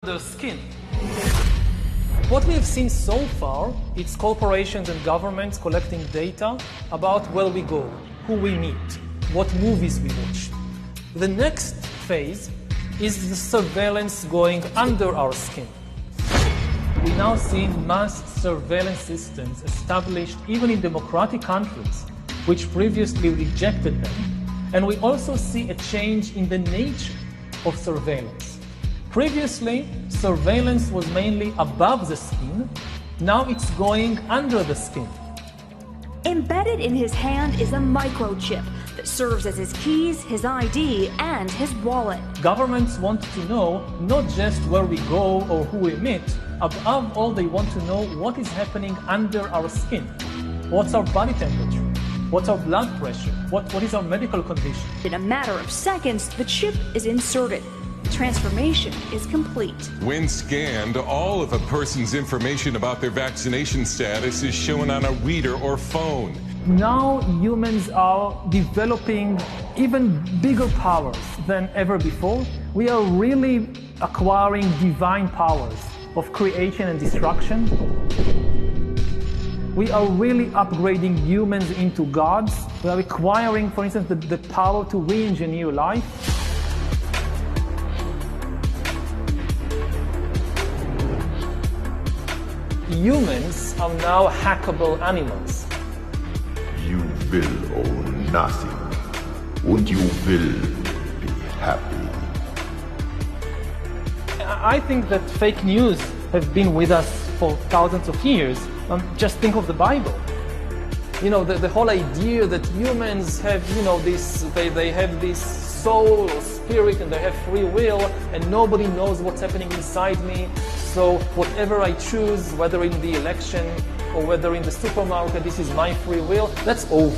the skin. What we have seen so far, it's corporations and governments collecting data about where we go, who we meet, what movies we watch. The next phase is the surveillance going under our skin. We now see mass surveillance systems established even in democratic countries, which previously rejected them. And we also see a change in the nature of surveillance. Previously, surveillance was mainly above the skin. Now it's going under the skin. Embedded in his hand is a microchip that serves as his keys, his ID, and his wallet. Governments want to know not just where we go or who we meet. Above all, they want to know what is happening under our skin. What's our body temperature? What's our blood pressure? What is our medical condition? In a matter of seconds, the chip is inserted. The transformation is complete. When scanned, all of a person's information about their vaccination status is shown on a reader or phone. Now humans are developing even bigger powers than ever before. We are really acquiring divine powers of creation and destruction. We are really upgrading humans into gods. We are acquiring, for instance, the power to re-engineer life. Humans are now hackable animals. You will own nothing, and you will be happy. I think that fake news have been with us for thousands of years. Just think of the Bible. You know, the whole idea that humans have, they have this soul or spirit and they have free will and nobody knows what's happening inside me. So whatever I choose, whether in the election or whether in the supermarket, this is my free will, that's over.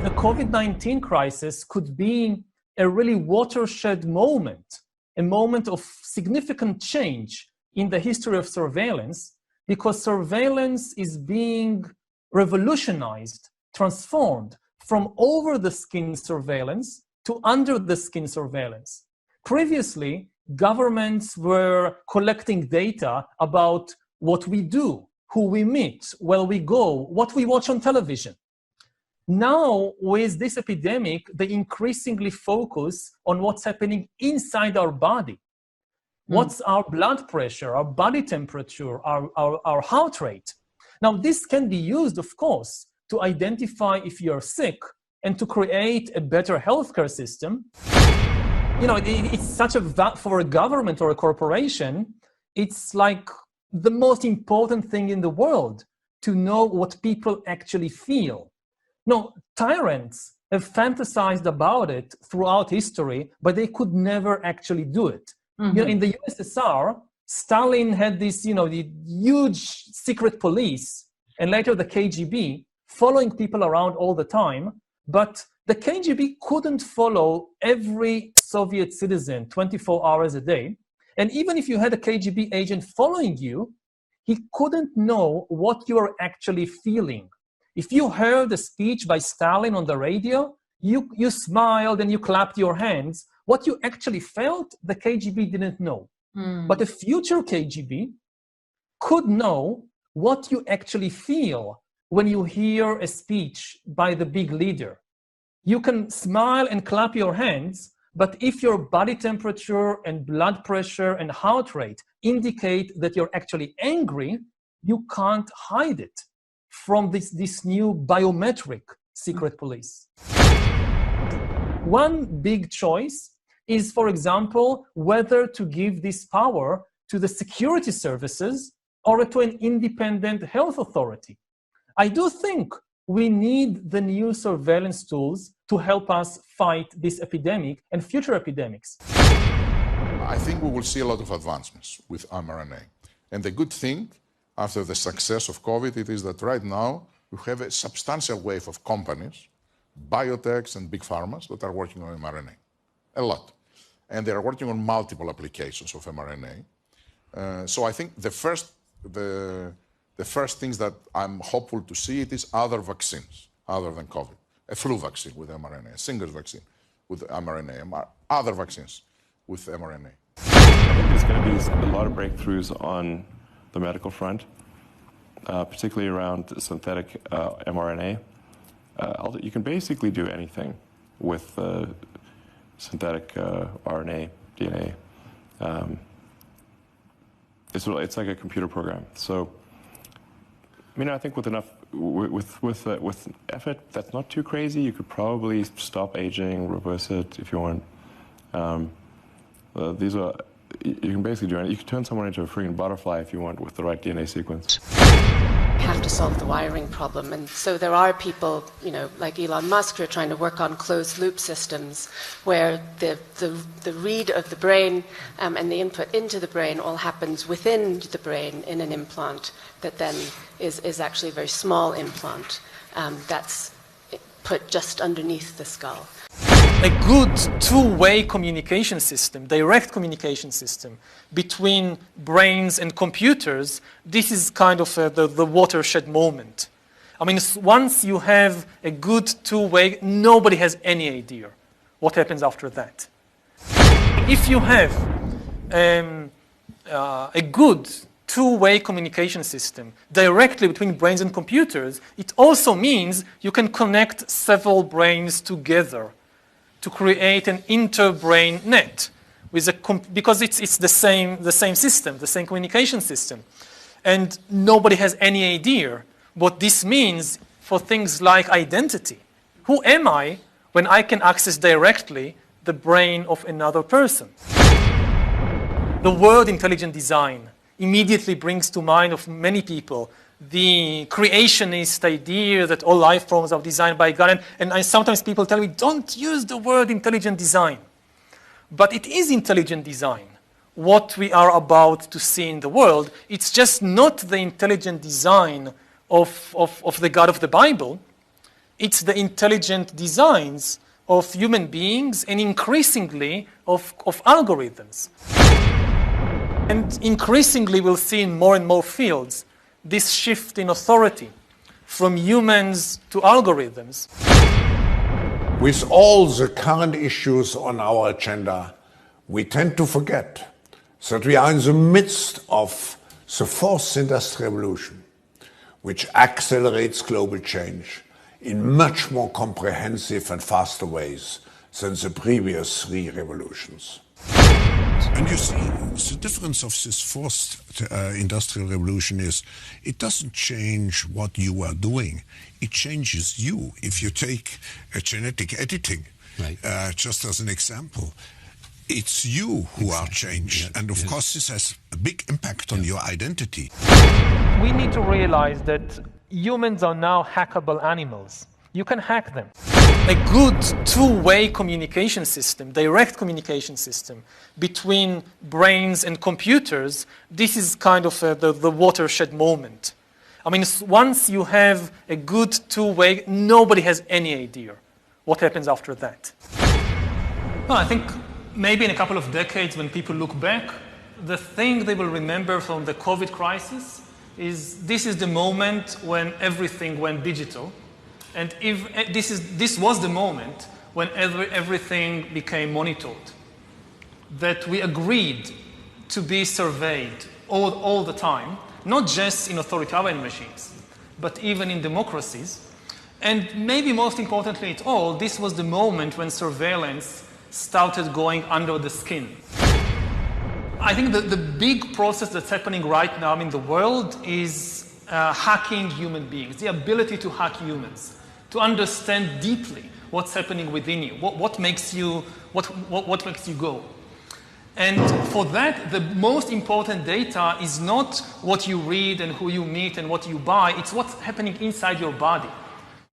The COVID-19 crisis could be a really watershed moment, a moment of significant change in the history of surveillance, because surveillance is being revolutionized, transformed from over-the-skin surveillance to under-the-skin surveillance. Previously, governments were collecting data about what we do, who we meet, where we go, what we watch on television. Now, with this epidemic, they increasingly focus on what's happening inside our body. What's our blood pressure, our body temperature, our heart rate. Now, this can be used, of course, to identify if you're sick and to create a better healthcare system. You know, it's such for a government or a corporation, it's like the most important thing in the world to know what people actually feel. No, tyrants have fantasized about it throughout history, but they could never actually do it. Mm-hmm. You know, in the USSR, Stalin had this, the huge secret police, and later the KGB, following people around all the time, but the KGB couldn't follow every Soviet citizen 24 hours a day. And even if you had a KGB agent following you, he couldn't know what you are actually feeling. If you heard a speech by Stalin on the radio, you smiled and you clapped your hands. What you actually felt, the KGB didn't know. But the future KGB could know what you actually feel when you hear a speech by the big leader. You can smile and clap your hands, but if your body temperature and blood pressure and heart rate indicate that you're actually angry, you can't hide it from this new biometric secret police. One big choice is, for example, whether to give this power to the security services or to an independent health authority. I do think we need the new surveillance tools to help us fight this epidemic and future epidemics. I think we will see a lot of advancements with mRNA. And the good thing, after the success of COVID, it is that right now we have a substantial wave of companies biotechs and big pharmas that are working on mRNA. A lot. And they are working on multiple applications of mRNA. So I think the first things that I'm hopeful to see it is other vaccines other than COVID. A flu vaccine with mRNA, a single vaccine with mRNA, other vaccines with mRNA. I think there's going to be a lot of breakthroughs on the medical front, particularly around synthetic mRNA. You can basically do anything with synthetic RNA, DNA. It's like a computer program. So, I think with enough, with effort, that's not too crazy. You could probably stop aging, reverse it if you want. You can basically do it. You can turn someone into a freaking butterfly if you want with the right DNA sequence. Have to solve the wiring problem, and so there are people, like Elon Musk, who are trying to work on closed-loop systems where the read of the brain and the input into the brain all happens within the brain in an implant that then is actually a very small implant that's put just underneath the skull. A good two-way communication system, direct communication system between brains and computers, this is kind of the watershed moment. Once you have a good two-way, nobody has any idea what happens after that. If you have a good two-way communication system directly between brains and computers, it also means you can connect several brains together to create an inter-brain net, because it's the same system, the same communication system. And nobody has any idea what this means for things like identity. Who am I when I can access directly the brain of another person? The word intelligent design immediately brings to mind of many people the creationist idea that all life forms are designed by God. And sometimes people tell me, don't use the word intelligent design. But it is intelligent design, what we are about to see in the world. It's just not the intelligent design of the God of the Bible. It's the intelligent designs of human beings and increasingly of algorithms. And increasingly we'll see in more and more fields this shift in authority from humans to algorithms. With all the current issues on our agenda, we tend to forget that we are in the midst of the fourth industrial revolution, which accelerates global change in much more comprehensive and faster ways than the previous three revolutions. And you see, the difference of this fourth industrial revolution is it doesn't change what you are doing. It changes you. If you take genetic editing, right. Just as an example, it's you who are changed. Yeah, and of course, this has a big impact on your identity. We need to realize that humans are now hackable animals. You can hack them. A good two-way communication system, direct communication system between brains and computers, this is kind of the watershed moment. Once you have a good two-way, nobody has any idea what happens after that. Well, I think maybe in a couple of decades when people look back, the thing they will remember from the COVID crisis is this is the moment when everything went digital. And if this was the moment when everything became monitored, that we agreed to be surveyed all the time, not just in authoritarian regimes, but even in democracies. And maybe most importantly at all, this was the moment when surveillance started going under the skin. I think the big process that's happening right now in the world is hacking human beings, the ability to hack humans, to understand deeply what's happening within you, what makes you go. And for that, the most important data is not what you read and who you meet and what you buy, it's what's happening inside your body.